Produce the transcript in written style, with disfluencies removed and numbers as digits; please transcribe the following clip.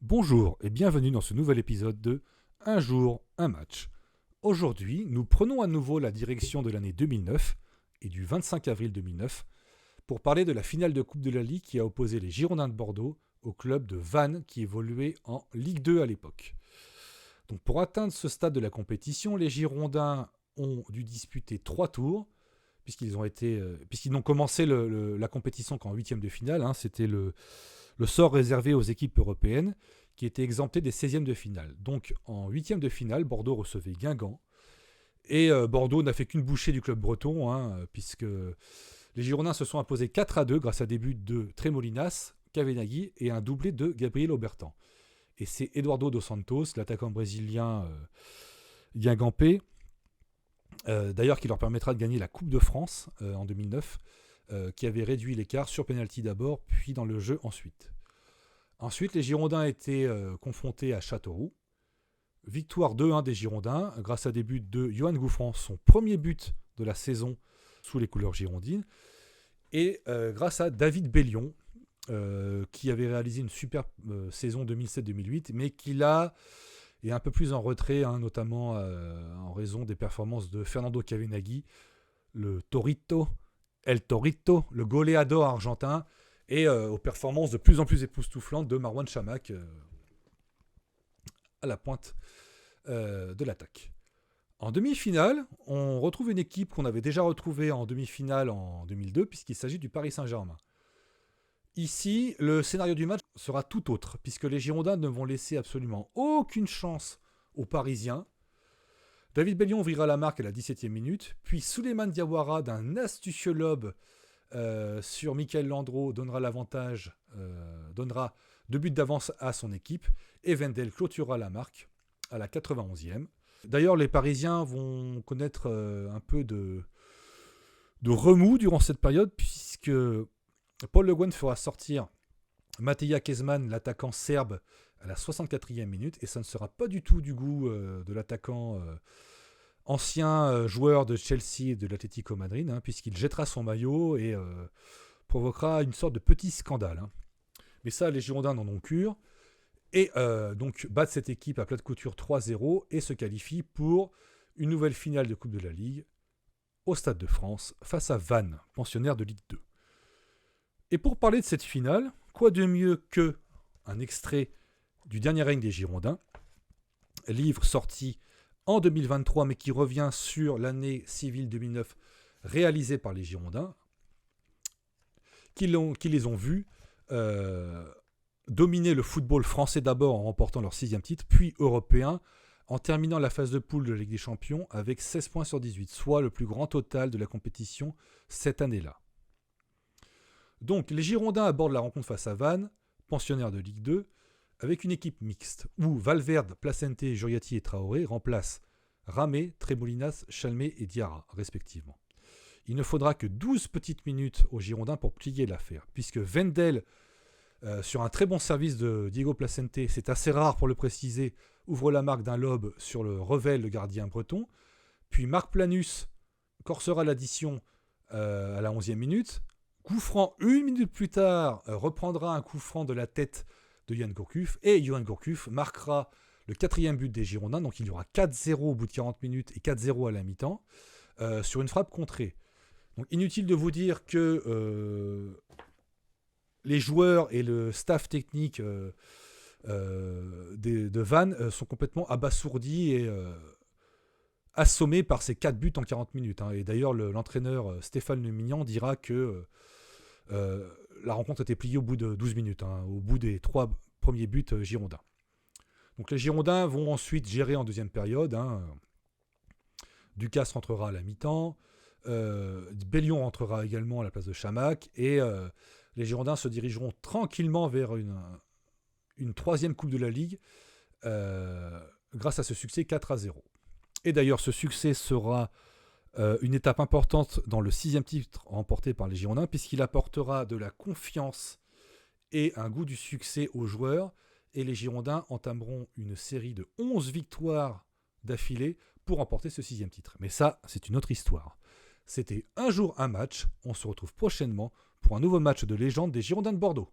Bonjour et bienvenue dans ce nouvel épisode de Un jour, un match. Aujourd'hui, nous prenons à nouveau la direction de l'année 2009 et du 25 avril 2009 pour parler de la finale de Coupe de la Ligue qui a opposé les Girondins de Bordeaux au club de Vannes qui évoluait en Ligue 2 à l'époque. Donc pour atteindre ce stade de la compétition, les Girondins ont dû disputer 3 tours puisqu'ils n'ont commencé la compétition qu'en huitième de finale. C'était le sort réservé aux équipes européennes qui étaient exemptées des 16e de finale. Donc en huitième de finale, Bordeaux recevait Guingamp. Et Bordeaux n'a fait qu'une bouchée du club breton, puisque les Girondins se sont imposés 4-2 grâce à des buts de Tremolinas, Cavenaghi et un doublé de Gabriel Aubertan. Et c'est Eduardo dos Santos, l'attaquant brésilien guingampais, d'ailleurs qui leur permettra de gagner la Coupe de France en 2009, qui avait réduit l'écart sur pénalty d'abord, puis dans le jeu ensuite. Ensuite, les Girondins étaient confrontés à Châteauroux. Victoire 2-1 des Girondins, grâce à des buts de Johan Gouffran, son premier but de la saison sous les couleurs girondines, et grâce à David Bellion, qui avait réalisé une super saison 2007-2008, mais qui là est un peu plus en retrait, notamment en raison des performances de Fernando Cavenaghi, le Torito, El Torito, le goleador argentin, et aux performances de plus en plus époustouflantes de Marwan Chamakh à la pointe de l'attaque. En demi-finale, on retrouve une équipe qu'on avait déjà retrouvée en demi-finale en 2002, puisqu'il s'agit du Paris Saint-Germain. Ici, le scénario du match sera tout autre, puisque les Girondins ne vont laisser absolument aucune chance aux Parisiens. David Bellion ouvrira la marque à la 17e minute, puis Souleymane Diawara d'un astucieux lob sur Michael Landreau donnera l'avantage, donnera 2 buts d'avance à son équipe, et Wendel clôturera la marque à la 91e. D'ailleurs, les Parisiens vont connaître un peu de remous durant cette période, puisque Paul Le Guen fera sortir Mateja Kezman, l'attaquant serbe, à la 64e minute, et ça ne sera pas du tout du goût de l'attaquant ancien joueur de Chelsea et de l'Atlético Madrid, puisqu'il jettera son maillot et provoquera une sorte de petit scandale. Mais ça, les Girondins n'en ont cure, et donc battent cette équipe à plat de couture 3-0 et se qualifient pour une nouvelle finale de Coupe de la Ligue au Stade de France face à Vannes, pensionnaire de Ligue 2. Et pour parler de cette finale, quoi de mieux que un extrait du dernier règne des Girondins, livre sorti en 2023 mais qui revient sur l'année civile 2009 réalisée par les Girondins, qui les ont vus dominer le football français d'abord en remportant leur 6e titre, puis européen en terminant la phase de poule de la Ligue des Champions avec 16 points sur 18, soit le plus grand total de la compétition cette année-là. Donc, les Girondins abordent la rencontre face à Vannes, pensionnaire de Ligue 2, avec une équipe mixte où Valverde, Placente, Juriati et Traoré remplacent Ramé, Tremolinas, Chalmé et Diarra, respectivement. Il ne faudra que 12 petites minutes aux Girondins pour plier l'affaire, puisque Wendel, sur un très bon service de Diego Placente, c'est assez rare pour le préciser, ouvre la marque d'un lob sur le Revel, le gardien breton, puis Marc Planus corsera l'addition à la 11e minute. Gouffran, une minute plus tard, reprendra un coup franc de la tête de Johan Gourcuff, et Johan Gourcuff marquera le 4e but des Girondins, donc il y aura 4-0 au bout de 40 minutes et 4-0 à la mi-temps, sur une frappe contrée. Donc inutile de vous dire que les joueurs et le staff technique de Vannes sont complètement abasourdis et assommés par ces 4 buts en 40 minutes. Et d'ailleurs, l'entraîneur Stéphane Le Mignan dira que la rencontre était pliée au bout de 12 minutes, au bout des 3 premiers buts girondins. Donc les Girondins vont ensuite gérer en deuxième période. Ducasse rentrera à la mi-temps. Bellion rentrera également à la place de Chamakh. Et les Girondins se dirigeront tranquillement vers une 3e Coupe de la Ligue grâce à ce succès 4-0. Et d'ailleurs, ce succès sera une étape importante dans le 6e titre remporté par les Girondins, puisqu'il apportera de la confiance et un goût du succès aux joueurs, et les Girondins entameront une série de 11 victoires d'affilée pour remporter ce 6e titre. Mais ça, c'est une autre histoire. C'était Un jour, un match. On se retrouve prochainement pour un nouveau match de légende des Girondins de Bordeaux.